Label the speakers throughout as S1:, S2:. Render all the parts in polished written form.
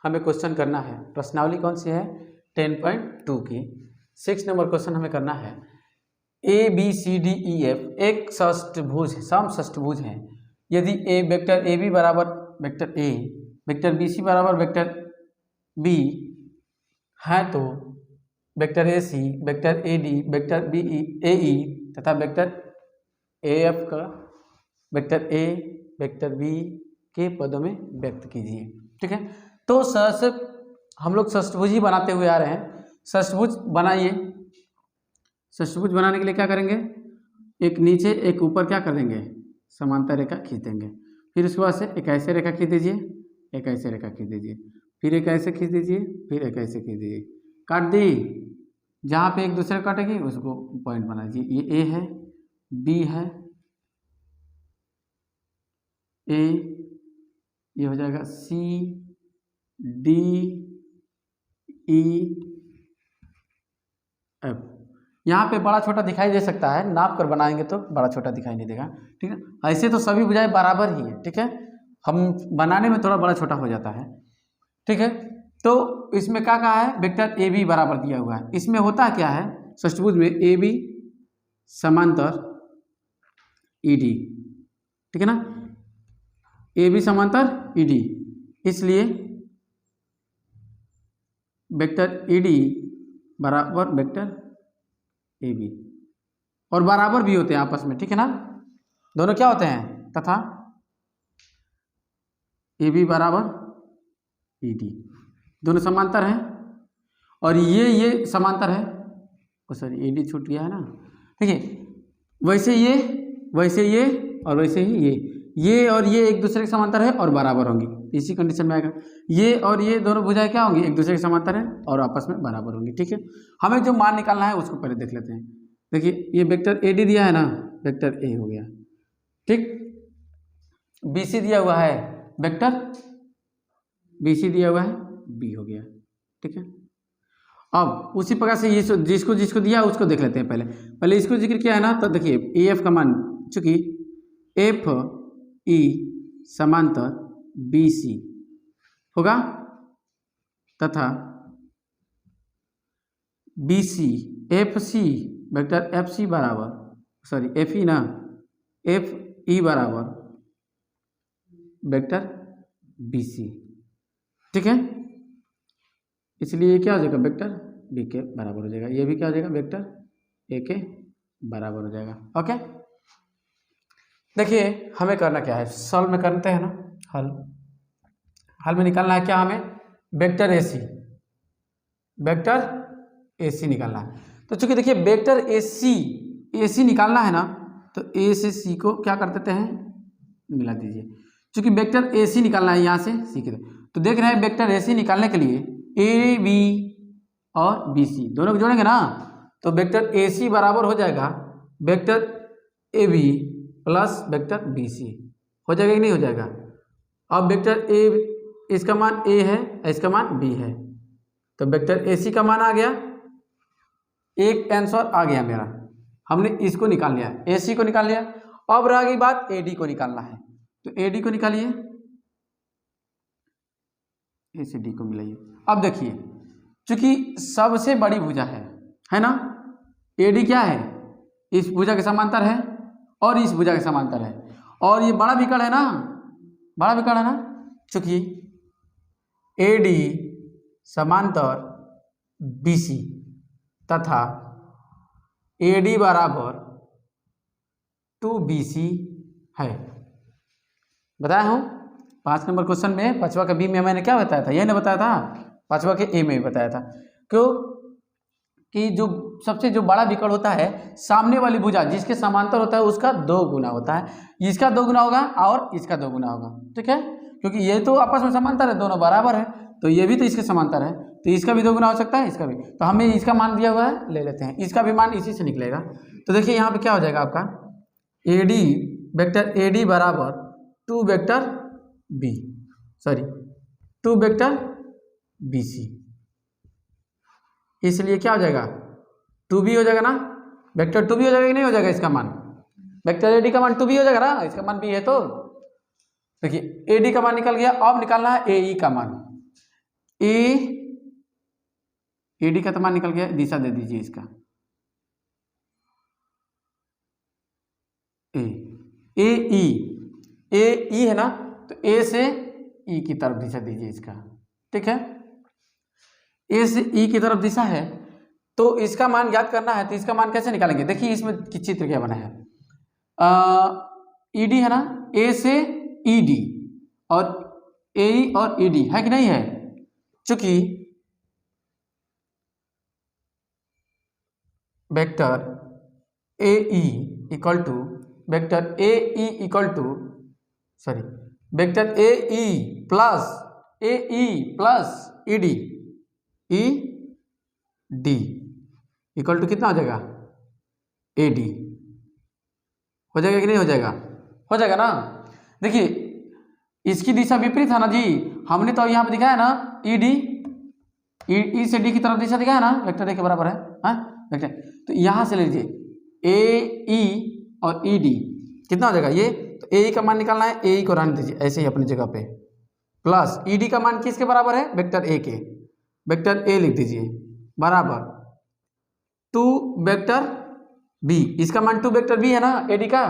S1: हमें क्वेश्चन करना है। प्रश्नावली कौन सी है? 10.2 की 6 नंबर क्वेश्चन हमें करना है। A B C D E F एक षष्ठभुज है, समषष्ठभुज है। यदि ए वेक्टर ए बी बराबर vector A, vector B C बराबर वेक्टर बी है तो vector A C, vector A D, vector B A E तथा वेक्टर ए एफ का वेक्टर ए वेक्टर बी के पदों में व्यक्त कीजिए। ठीक है, तो से हम लोग षष्ठभुज ही बनाते हुए आ रहे हैं। षष्ठभुज बनाइए। षष्ठभुज बनाने के लिए क्या करेंगे? एक नीचे एक ऊपर क्या कर देंगे? समांतर रेखा खींच देंगे। फिर उसके बाद से एक ऐसे रेखा खींच दीजिए, एक ऐसे रेखा खींच दीजिए, फिर एक ऐसे खींच दीजिए, फिर एक ऐसे खींच दीजिए। काट दी। जहाँ पे एक दूसरे काटेगी उसको पॉइंट बना दीजिए। ये ए है, बी है, ए, ये हो जाएगा सी, डी, ई, एफ। यहाँ पे बड़ा छोटा दिखाई दे सकता है, नाप कर बनाएंगे तो बड़ा छोटा दिखाई नहीं देगा। ठीक है, ऐसे तो सभी भुजाएं बराबर ही है। ठीक है, हम बनाने में थोड़ा बड़ा छोटा हो जाता है। ठीक है, तो इसमें क्या कहा है? वेक्टर ए बी बराबर दिया हुआ है। इसमें होता क्या है? षष्ठभुज में ए बी समांतर ई डी। ठीक है ना, ए बी समांतर ई डी, इसलिए वेक्टर ई डी बराबर वेक्टर ए बी, और बराबर भी होते हैं आपस में। ठीक है ना, दोनों क्या होते हैं? तथा ए बी बराबर ई डी, दोनों समांतर हैं। और ये समांतर है, सॉरी ए डी छूट गया है ना। ठीक है, वैसे ये और वैसे ही ये और ये एक दूसरे के समांतर है और बराबर होंगी। इसी कंडीशन में आएगा। ये और ये दोनों भुजाएं क्या होंगी? एक दूसरे के समांतर है और आपस में बराबर होंगी। ठीक है, हमें जो मान निकालना है उसको पहले देख लेते हैं। देखिए, ये वेक्टर ए डी दिया है ना, वेक्टर ए हो गया। ठीक, बी सी दिया हुआ है, वेक्टर बी सी दिया हुआ है, बी हो गया। ठीक है, अब उसी प्रकार से ये जिसको जिसको दिया उसको देख लेते हैं। पहले इसको जिक्र किया है ना, तो देखिए ए एफ का मान, चूंकि एफ ई समांतर बी सी होगा तथा B C F C vector F C बराबर, सॉरी एफ ई ना, एफ ई बराबर वेक्टर बी सी। ठीक है, इसलिए क्या हो जाएगा? वेक्टर बी के बराबर हो जाएगा। ये भी क्या हो जाएगा? वेक्टर ए के बराबर हो जाएगा। ओके, देखिए हमें करना क्या है? सॉल्व में करते हैं ना, हल में निकालना है क्या हमें? Vector A C, vector A सी निकालना है। तो चूंकि देखिए वेक्टर ए सी निकालना है ना, तो ए से सी को क्या कर देते हैं? मिला दीजिए। चूंकि वेक्टर ए सी निकालना है यहाँ से सी की, तो देख रहे हैं वेक्टर ए सी निकालने के लिए ए बी और बी सी दोनों को जोड़ेंगे ना, तो वेक्टर ए सी बराबर हो जाएगा vector A B plus vector B C. हो जाएगा कि नहीं हो जाएगा? अब वेक्टर ए, इसका मान ए है, इसका मान बी है, तो वेक्टर ए सी का मान आ गया, एक आंसर आ गया मेरा। हमने इसको निकाल लिया, ए सी को निकाल लिया। अब रह गई बात ए डी को निकालना है, तो ए डी को निकालिए, ए से डी को मिलाइए। अब देखिए, चूंकि सबसे बड़ी भुजा है ना, ए डी क्या है? इस भुजा के समांतर है और इस भुजा के समांतर है, और ये बड़ा विकर्ण है ना, बड़ा विकर्ण है ना, चूंकि ए डी समांतर बी सी तथा ए डी बराबर 2BC है। बताया हूँ 5 नंबर क्वेश्चन में, 5वां का बी में मैंने क्या बताया था? यह नहीं बताया था, 5वां के ए में बताया था। क्यों? कि जो सबसे जो बड़ा विकर्ण होता है, सामने वाली भुजा जिसके समांतर होता है उसका 2 गुना होता है, इसका 2 गुना होगा और इसका 2 गुना होगा। ठीक है, क्योंकि ये तो आपस में समांतर है, दोनों बराबर है, तो ये भी तो इसके समांतर है, तो इसका भी 2 गुना हो सकता है, इसका भी। तो हमें इसका मान दिया हुआ है, ले लेते हैं, इसका भी मान इसी से निकलेगा। तो देखिए यहाँ पे क्या हो जाएगा आपका, A D vector A D बराबर 2 vector B, sorry 2 vector B C, इसलिए क्या हो जाएगा? 2b हो जाएगा ना, वेक्टर 2b हो जाएगा कि नहीं हो जाएगा? इसका मान वेक्टर ए डी का मान 2b हो जाएगा ना, इसका मान b है। तो देखिए ए डी का मान निकल गया। अब निकालना है ए ई का मान। ए डी का तो मान निकल गया, दिशा दे दीजिए इसका ए ई है ना, तो ए से ई की तरफ दिशा दीजिए इसका, ठीक है। ए से ई की तरफ दिशा है तो इसका मान ज्ञात करना है, तो इसका मान कैसे निकालेंगे? देखिए इसमें चित्र क्या बना है, ई डी है ना, ए से ई डी और ए ई और ई डी है कि नहीं है, चूंकि vector A E equal to vector A E equal to sorry vector A E plus E D equal to कितना हो जाएगा, ए डी हो जाएगा कि नहीं हो जाएगा? हो जाएगा ना। देखिए इसकी दिशा विपरीत है ना जी, हमने तो यहाँ पे दिखाया ना ई डी, ई से डी की तरफ दिशा दिखाया ना, वेक्टर ए के बराबर है, हाँ वेक्टर, तो यहाँ से ले लीजिए ए ई और ई डी कितना हो जाएगा ये, तो ए ई का मान निकालना है, ए ई को रहने दीजिए ऐसे ही अपनी जगह पे, प्लस ई डी का मान किसके बराबर है, वेक्टर ए के, वेक्टर ए लिख दीजिए बराबर 2 वेक्टर बी, इसका मान 2 वेक्टर बी है ना ए डी का।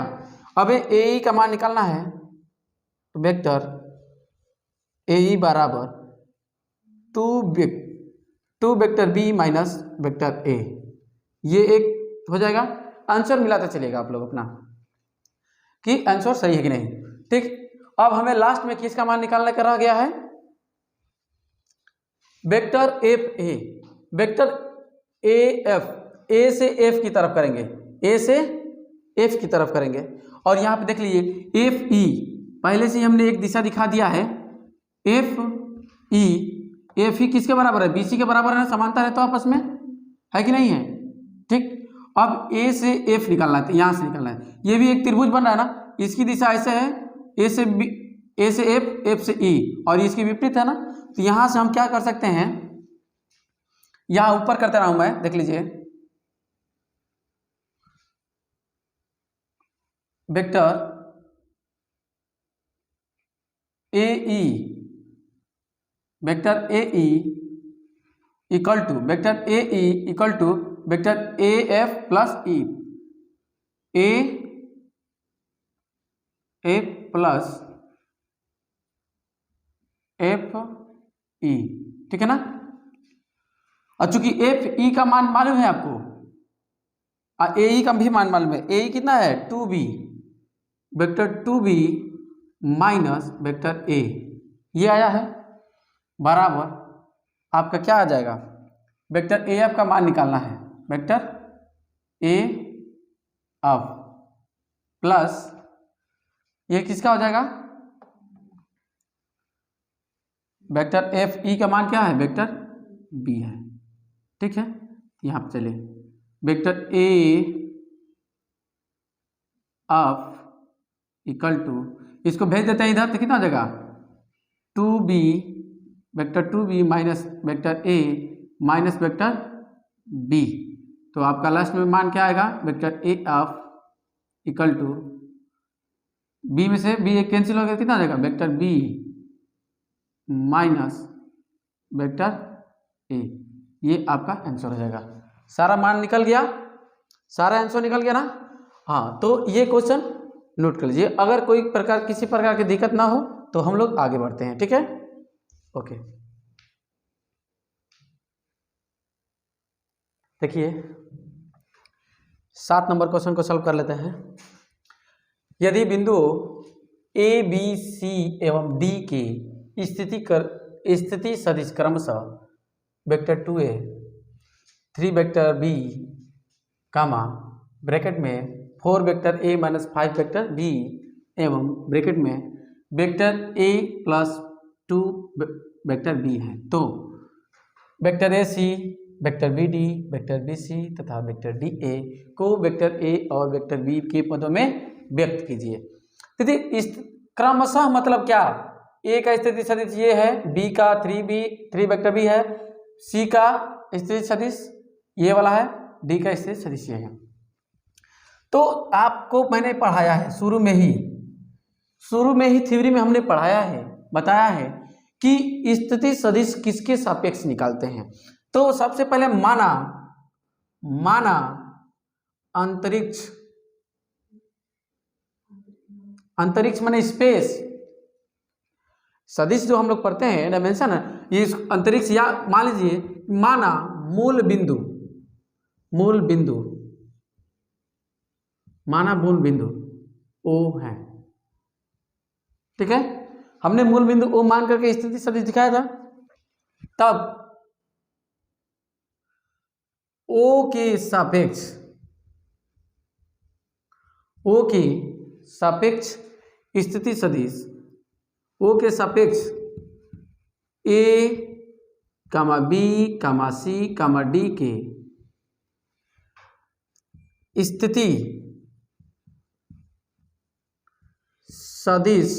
S1: अब ए ई का मान निकालना है, तो वेक्टर ए ई बराबर 2 vector B minus vector A, ये एक हो जाएगा। आंसर मिलाते चलिएगा आप लोग अपना कि आंसर सही है कि नहीं, ठीक। अब हमें लास्ट में किसका मान निकालने का रह गया है, vector F A, vector A F, A से एफ की तरफ करेंगे, ए से एफ की तरफ करेंगे, और यहाँ पे देख लीजिए एफ ई पहले से ही हमने एक दिशा दिखा दिया है, एफ ई किसके बराबर है, बीसी के बराबर है, समांतर है तो आपस में, है कि नहीं है, ठीक। अब ए से एफ निकालना है, यहाँ से निकालना है, ये भी एक त्रिभुज बन रहा है ना, इसकी दिशा ऐसे है, ए से एफ से ई, और इसकी विपरीत है ना, तो यहाँ से हम क्या कर सकते हैं, यहाँ ऊपर करते रहा हूं मैं, देख लीजिए vector A E, vector A E equal to vector A E equal to vector A F plus E, A F plus F E, ठीक है ना। और चूंकि एफ ई का मान मालूम है आपको, और ए ई का भी मान मालूम है, ए ई कितना है 2b, vector 2b minus vector A, ये आया है बराबर आपका क्या आ जाएगा, वेक्टर ए एफ का मान निकालना है, वेक्टर ए एफ प्लस ये किसका हो जाएगा, वेक्टर एफ ई का मान क्या है, वेक्टर बी है, ठीक है। यहाँ पे चलिए vector A F equal to, इसको भेज देते हैं इधर, तो कितना हो जाएगा 2b, vector 2b minus vector A minus vector B, तो आपका लास्ट में मान क्या आएगा, vector A F equal to B में से बी एक कैंसिल हो गया, कितना आ जाएगा, vector B minus vector A, ये आपका आंसर हो जाएगा। सारा मान निकल गया, सारा आंसर निकल गया ना। हाँ, तो ये क्वेश्चन नोट कर लीजिए, अगर कोई प्रकार किसी प्रकार की दिक्कत ना हो तो हम लोग आगे बढ़ते हैं, ठीक है। ओके, देखिए 7 नंबर क्वेश्चन को सॉल्व कर लेते हैं। यदि बिंदु ए बी सी एवं डी की स्थिति सदिश क्रमशः vector 2a 3 vector b comma bracket में 4 vector a minus 5 vector b एवं ब्रैकेट में vector a plus 2 vector b है, तो vector A C, vector B D, vector B C तथा वेक्टर डी ए को वेक्टर ए और vector B के पदों में व्यक्त कीजिए। देखिए इस क्रमशः मतलब क्या, ए का स्थिति सदिश ये है, बी का 3 वेक्टर बी है, सी का स्थिति सदिश ये वाला है, डी का स्थिति सदिश ये है। तो आपको मैंने पढ़ाया है शुरू में ही थ्योरी में हमने पढ़ाया है, बताया है कि स्थिति सदिश किसके सापेक्ष निकालते हैं। तो सबसे पहले माना अंतरिक्ष माने स्पेस, सदिश जो हम लोग पढ़ते हैं डायमेंशन है, ये अंतरिक्ष, या मान लीजिए माना मूल बिंदु, माना मूल बिंदु O है, ठीक है। हमने मूल बिंदु O मान करके स्थिति सदिश दिखाया था। तब O के सापेक्ष स्थिति सदिश, O के सापेक्ष A, B, C, D के स्थिति सदिश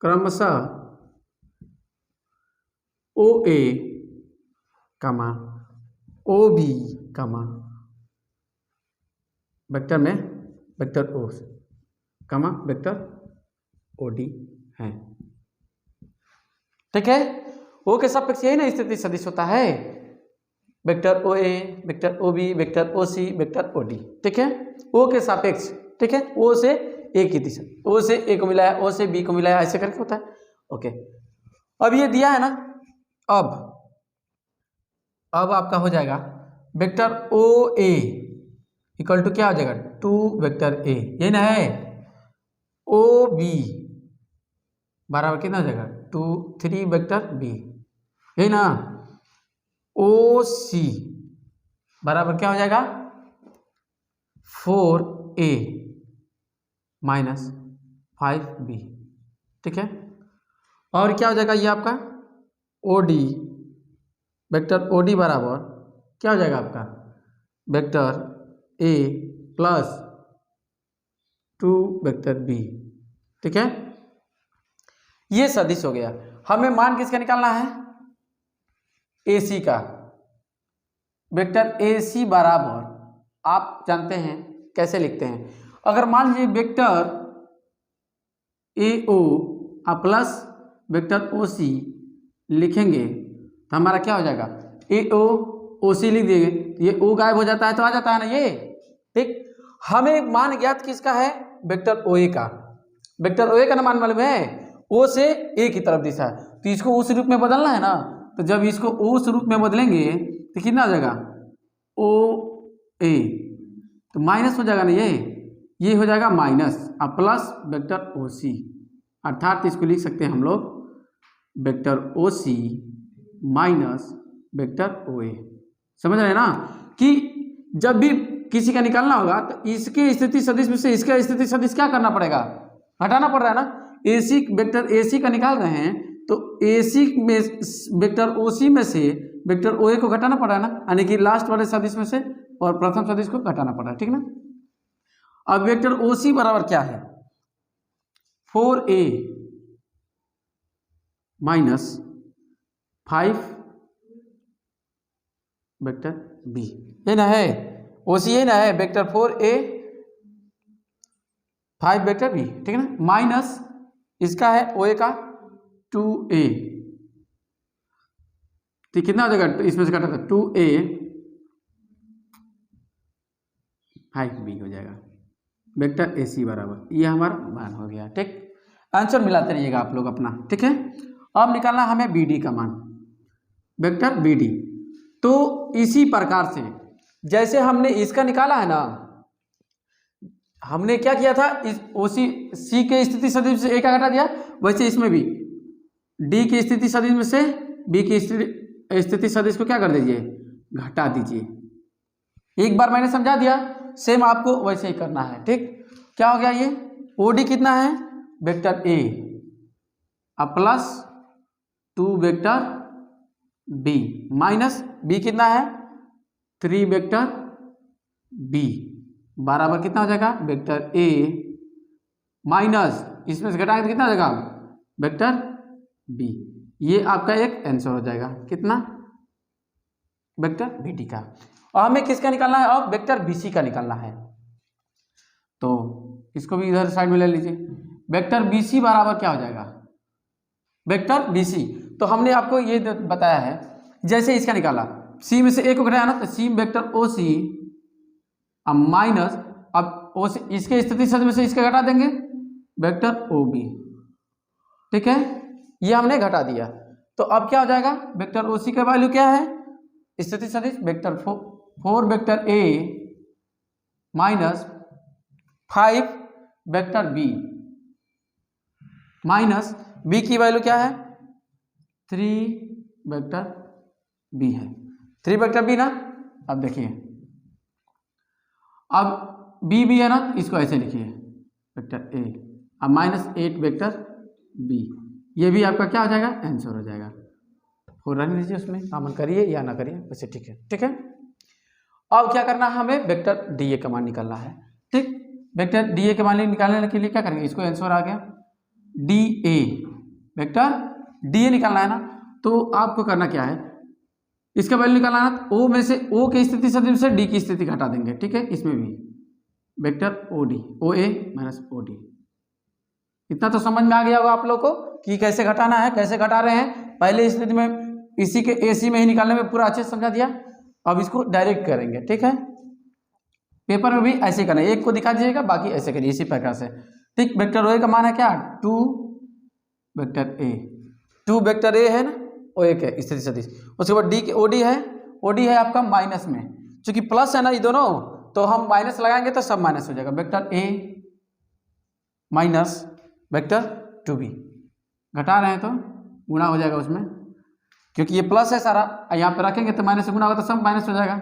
S1: क्रमशः OA, OB, वेक्टर में वेक्टर O, वेक्टर OD है, ठीक है। O के सापेक्ष यही ना स्थिति सदिश होता है, vector OA, vector OB, vector OC, vector OD, ठीक है। O के सापेक्ष, ठीक है, O से A की दिशा, O से A को मिलाया, O से B को मिलाया, ऐसे करके होता है। ओके, अब ये दिया है ना, अब आपका हो जाएगा वेक्टर OA इक्वल टू क्या हो जाएगा, 2 वेक्टर A, यही ना है। OB बराबर कितना हो जाएगा, 2, 3 वेक्टर B, यही ना। OC बराबर क्या हो जाएगा, 4A माइनस 5B, ठीक है। और क्या हो जाएगा ये आपका OD, वेक्टर OD बराबर क्या हो जाएगा आपका, vector A plus 2 vector B, ठीक है। ये सदिश हो गया। हमें मान किसका निकालना है, AC का। वेक्टर AC बराबर आप जानते हैं कैसे लिखते हैं, अगर मान लीजिए vector AO plus vector OC लिखेंगे तो हमारा क्या हो जाएगा, AO OC लिख देंगे, ये O गायब हो जाता है तो आ जाता है ना ये, ठीक। हमें मान ज्ञात किसका है, वेक्टर OA का। वेक्टर OA का ना मान मालूम है, O से A की तरफ दिशा है, तो इसको उस रूप में बदलना है ना। तो जब इसको उस रूप में बदलेंगे तो कितना हो जाएगा, OA, तो माइनस हो जाएगा ना, ये हो जाएगा माइनस और प्लस वेक्टर OC, अर्थात इसको लिख सकते हैं हम लोग vector OC minus vector OA। समझ रहे हैं ना कि जब भी किसी का निकालना होगा तो इसके स्थिति सदिश में से इसका स्थिति सदिश क्या करना पड़ेगा, हटाना पड़ रहा है ना। AC वेक्टर AC का निकाल रहे हैं तो AC में वेक्टर OC में से वेक्टर OA को घटाना पड़ रहा है ना, यानी कि लास्ट वाले सदिश में से और प्रथम सदिश को घटाना पड़ रहा है, ठीक ना। अब वेक्टर OC बराबर क्या है, 4A माइनस 5 वेक्टर B, ये ना है OC, ये ना है वेक्टर 4A 5 वेक्टर B, ठीक है ना, माइनस इसका है OA का 2A, तो कितना हो जाएगा, इसमें से काटा था 2A 5B हो जाएगा, वेक्टर AC बराबर, ये हमारा मान हो गया, ठीक। आंसर मिलाते रहिएगा आप लोग अपना, ठीक है। अब निकालना हमें BD का मान, वेक्टर BD। तो इसी प्रकार से जैसे हमने इसका निकाला है ना, हमने क्या किया था, इस OC C के स्थिति सदिश से A का घटा दिया, वैसे इसमें भी D की स्थिति सदिश में से B की स्थिति सदिश को क्या कर दीजिए, घटा दीजिए। एक बार मैंने समझा दिया, सेम आपको वैसे ही करना है, ठीक। क्या हो गया, ये OD कितना है, vector A plus 2 vector B minus B कितना है, 3 वेक्टर B बराबर कितना हो जाएगा, वेक्टर A माइनस इसमें से घटाएंगे तो कितना हो जाएगा, वेक्टर B। ये आपका एक आंसर हो जाएगा, कितना, वेक्टर BD का। और हमें किसका निकालना है, अब वेक्टर BC का निकालना है। तो इसको भी इधर साइड में ले लीजिए, वेक्टर बी सी बराबर क्या हो जाएगा, वेक्टर बी सी। तो हमने आपको ये बताया है, जैसे इसका निकाला सी में से ए को घटाया ना, तो सी वेक्टर ओ सी माइनस, अब ओ से इसके स्थिति सदिश में से इसके घटा देंगे वेक्टर ओ बी, ठीक है, ये हमने घटा दिया। तो अब क्या हो जाएगा, वेक्टर ओ सी का वैल्यू क्या है, स्थिति सदिश vector 4 vector A minus 5 vector B, minus B की वैल्यू क्या है 3 वेक्टर बी है, 3 वेक्टर बी ना। अब देखिए, अब बी भी है ना, इसको ऐसे लिखिए वेक्टर ए, अब माइनस 8 वेक्टर बी, ये भी आपका क्या हो जाएगा, आंसर हो जाएगा। हो रहने दीजिए, उसमें कॉमन करिए या ना करिए, वैसे ठीक है, ठीक है। अब क्या करना है, हमें वेक्टर डी ए का मान निकालना है, ठीक। वेक्टर डी ए के मान निकालने के लिए क्या करेंगे, इसको आंसर आ गया D A, vector D A निकालना है ना, तो आपको करना क्या है, इसका वैल्यू निकालना है, ओ में से ओ की स्थिति सदिश से डी की स्थिति घटा देंगे, ठीक है। इसमें भी वेक्टर ओ डी, ओ ए माइनस ओ डी, इतना तो समझ में आ गया होगा आप लोग को कि कैसे घटाना है, कैसे घटा रहे हैं। पहले स्थिति में इसी के ए सी में ही निकालने में पूरा अच्छे से समझा दिया, अब इसको डायरेक्ट करेंगे, ठीक है। पेपर में भी ऐसे करना है, एक को दिखा दीजिएगा, बाकी ऐसे करिए इसी प्रकार से, ठीक। वेक्टर ओ ए का मान है क्या 2 वेक्टर ए, 2 वेक्टर ए है ना, ओ ए के स्थिति सदिश, उसके बाद डी के ओ डी है आपका माइनस में, चूंकि प्लस है ना ये दोनों, तो हम माइनस लगाएंगे तो सब माइनस हो जाएगा, vector A minus vector 2b, घटा रहे हैं तो गुणा हो जाएगा उसमें, क्योंकि ये प्लस है सारा, यहाँ पे रखेंगे तो माइनस से गुणा होगा तो सब माइनस हो जाएगा,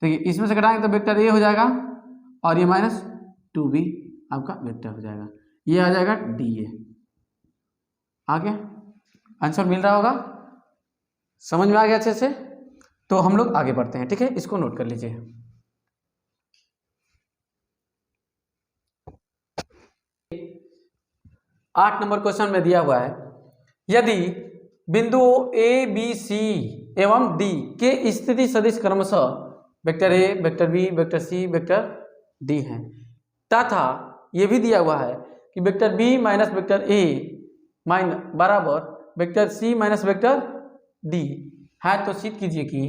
S1: ठीक है। इसमें से घटाएंगे तो वेक्टर ए हो जाएगा, और ये माइनस 2b आपका वेक्टर हो जाएगा, ये आ जाएगा डी ए। आ गया आंसर, मिल रहा होगा, समझ में आ गया अच्छे से। तो हम लोग आगे बढ़ते हैं, ठीक है, इसको नोट कर लीजिए। आठ नंबर क्वेश्चन में दिया हुआ है, यदि बिंदुओं ए बी सी एवं डी के स्थिति सदिश क्रमशः vector A vector B vector C vector D हैं, तथा ये भी दिया हुआ है कि vector B minus vector A minus बराबर vector C minus vector D है, तो सिद्ध कीजिए कि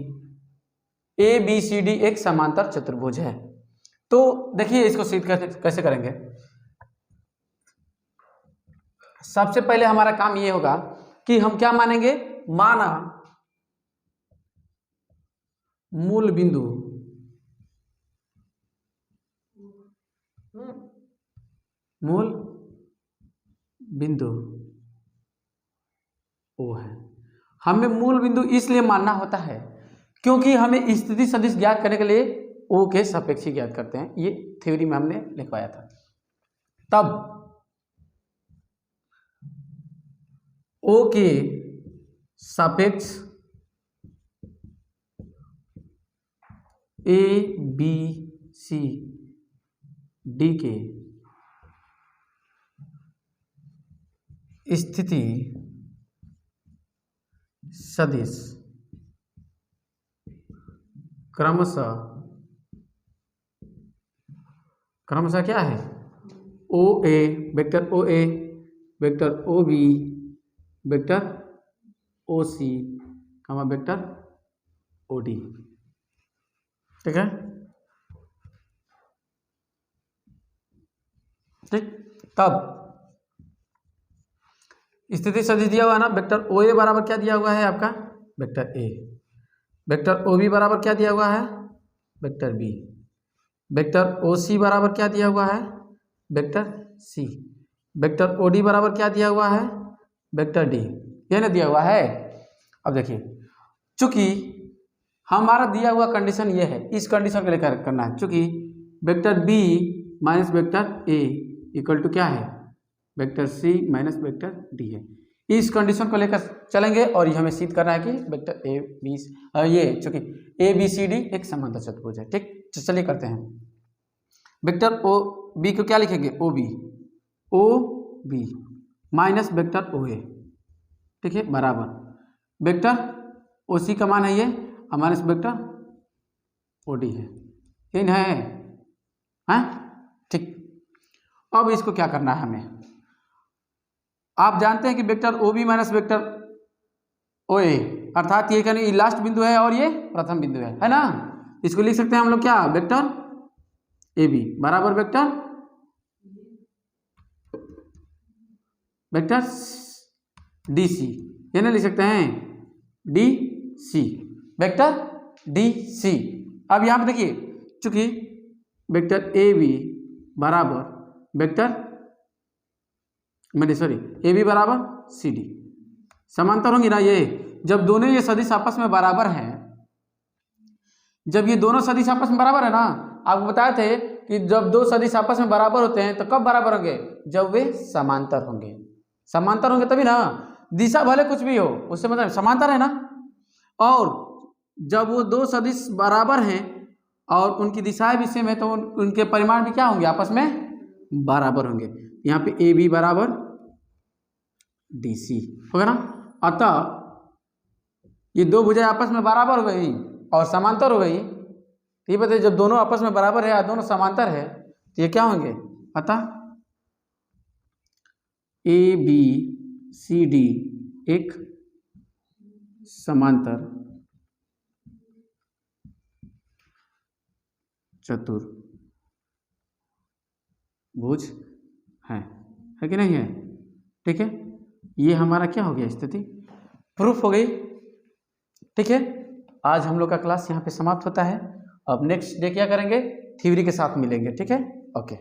S1: ए बी सी डी एक समांतर चतुर्भुज है। तो देखिए इसको सिद्ध कैसे करेंगे। सबसे पहले हमारा काम ये होगा कि हम क्या मानेंगे, माना मूल बिंदु ओ है। हमें मूल बिंदु इसलिए मानना होता है क्योंकि हमें स्थिति सदिश ज्ञात करने के लिए ओ के सापेक्षी ज्ञात करते हैं, ये थ्योरी में हमने लिखवाया था। तब ओ के सापेक्ष ए बी सी डी के स्थिति सदिश क्रमशः क्या है, O A vector O A vector O B vector O C vector O D, ठीक है, ठीक। तब स्थिति सदिश दिया हुआ है ना, वेक्टर ओ ए बराबर क्या दिया हुआ है आपका vector A, vector O B बराबर क्या दिया हुआ है vector B, vector O C बराबर क्या दिया हुआ है vector C, vector O D बराबर क्या दिया हुआ है वेक्टर डी, ये ना दिया हुआ है। अब देखिए, चूंकि हमारा दिया हुआ कंडीशन ये है, इस कंडीशन को लेकर करना है, चूंकि vector B minus vector A equal to क्या है vector C minus vector D है, इस कंडीशन को लेकर चलेंगे और ये हमें सिद्ध करना है कि वेक्टर ए बी, ये चूंकि ए बी सी डी एक समांतर चतुर्भुज है, ठीक। तो चलिए करते हैं, वेक्टर ओ बी को क्या लिखेंगे O B minus vector O A, ठीक है, बराबर वेक्टर ओ सी का मान है ये माइनस वेक्टर ओ डी है, इन है, ठीक। अब इसको क्या करना है हमें, आप जानते हैं कि vector O B minus vector O A, अर्थात ये कहने लास्ट बिंदु है और ये प्रथम बिंदु है ना। इसको लिख सकते हैं हम लोग क्या, वेक्टर ए बी बराबर वेक्टर डी सी, ये ना लिख सकते हैं D C, vector D C. अब यहाँ पे देखिए, चूंकि वेक्टर ए बी बराबर वेक्टर ए बी बराबर सी डी समांतर होंगी ना। ये जब दोनों ये सदिश आपस में बराबर हैं, जब ये दोनों सदिश आपस में बराबर है ना, आपको बताए थे कि जब दो सदिश आपस में बराबर होते हैं तो कब बराबर होंगे, जब वे समांतर होंगे। समांतर होंगे तभी ना, दिशा भले कुछ भी हो उससे मतलब समांतर है ना। और जब वो दो सदिश बराबर हैं और उनकी दिशाएं भी सेम है तो उनके परिमाण भी क्या होंगे, आपस में बराबर होंगे। यहाँ पे ए बी बराबर डी सी होगा ना। अतः ये दो भुजाएं आपस में बराबर हो गई और समांतर हो गई। ये बताइए, जब दोनों आपस में बराबर है या दोनों समांतर है तो ये क्या होंगे, अतः ए बी सी डी एक समांतर चतुर्भुज है कि नहीं है। ठीक है, ये हमारा क्या हो गया, स्थिति प्रूफ हो गई। ठीक है, आज हम लोग का क्लास यहाँ पे समाप्त होता है। अब नेक्स्ट डे क्या करेंगे, थ्योरी के साथ मिलेंगे। ठीक है, ओके।